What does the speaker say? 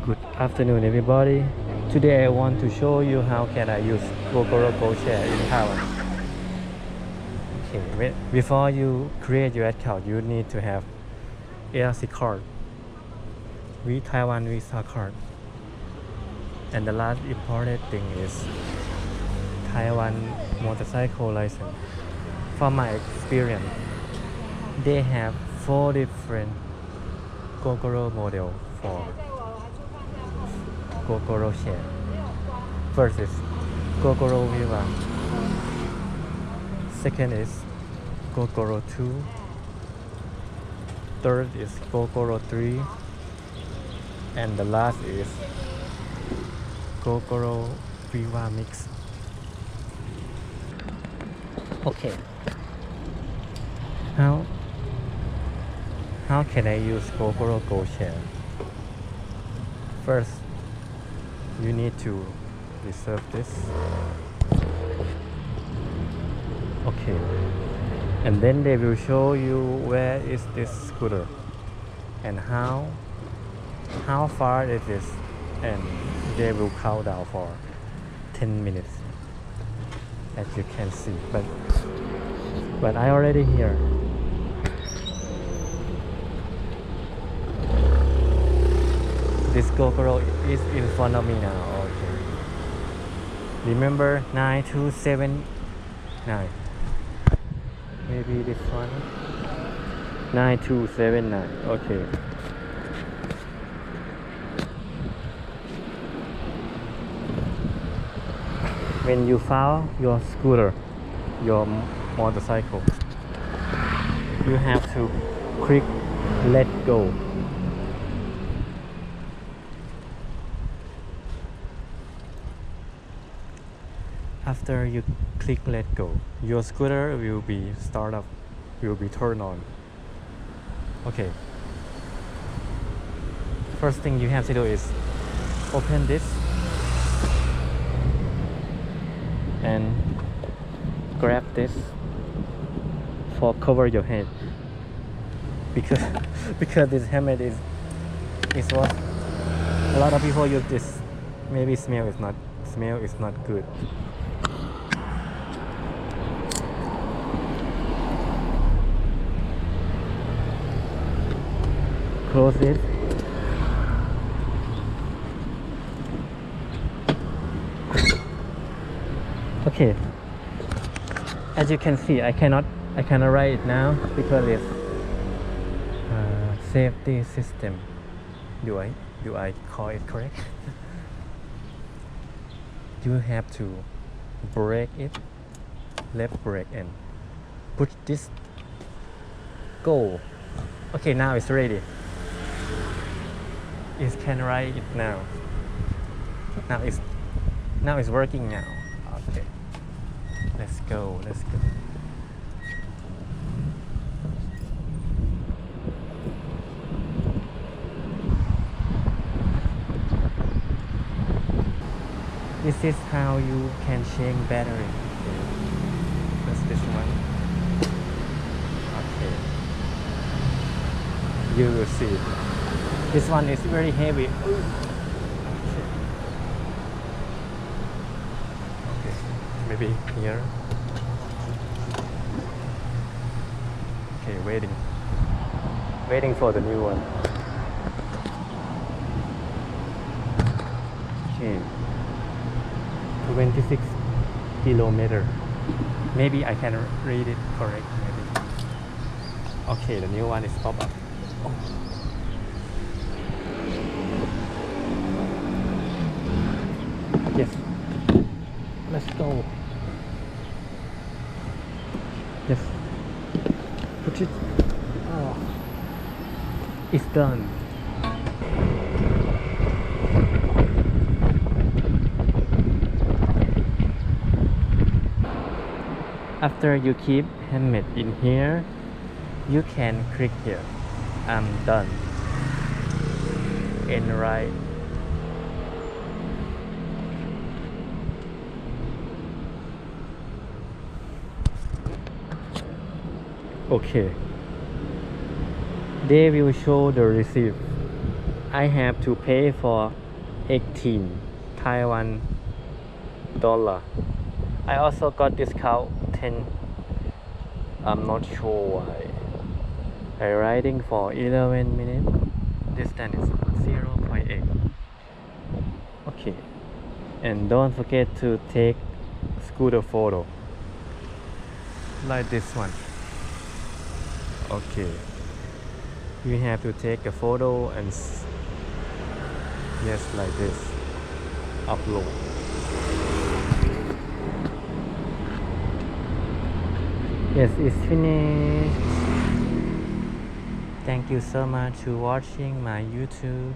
Good afternoon, everybody. Today I want to show you how can I use Gogoro Goshare in Taiwan. Okay, before you create your account, you need to have ARC card, Taiwan Visa card, and the last important thing is Taiwan motorcycle license. From my experience, they have 4 different Gogoro model for Gogoro Share. First is Gogoro Viva. Second is Gogoro 2. Third is Gogoro 3. And the last is Gogoro Viva Mix. Okay. How can I use Gogoro Goshare? First, you need to reserve this. Okay, and then they will show you where is this scooter and how far it is, and they will count down for 10 minutes, as you can see. But I already here. This Gogoro is in front of me now. Okay. Remember 9279. Maybe this one. 9279. Okay. When you found your scooter, your motorcycle, you have to click let go. After you click let go, your scooter will be turned on. Okay. First thing you have to do is open this and grab this for cover your head, because this helmet is what a lot of people use this. Maybe smell is not good. Close it. Okay. As you can see, I cannot write it now because it's safety system. Do I call it correct? You have to break it, left brake, and push this. Go. Okay, now it's ready. It can write it now. Now it's working now. Okay. Let's go. This is how you can change battery. Okay. That's this one. Okay. You will see. This one is very heavy. Okay, maybe here. Okay, waiting for the new one. Okay, 26 kilometer. Maybe I can read it correct. Maybe. Okay, the new one is pop up. Oh. Yes. Let's go. Yes. Put it. Oh. It's done. After you keep helmet in here, you can click here. I'm done. And right. Okay. They will show the receipt I have to pay for 18 Taiwan dollar. I also got discount 10. I'm not sure why. I riding for 11 minutes. Distance is 0.8. Okay. And don't forget to take scooter photo. Like this one. Okay. You have to take a photo and yes, like this. Upload. Yes, it's finished. Thank you so much for watching my YouTube.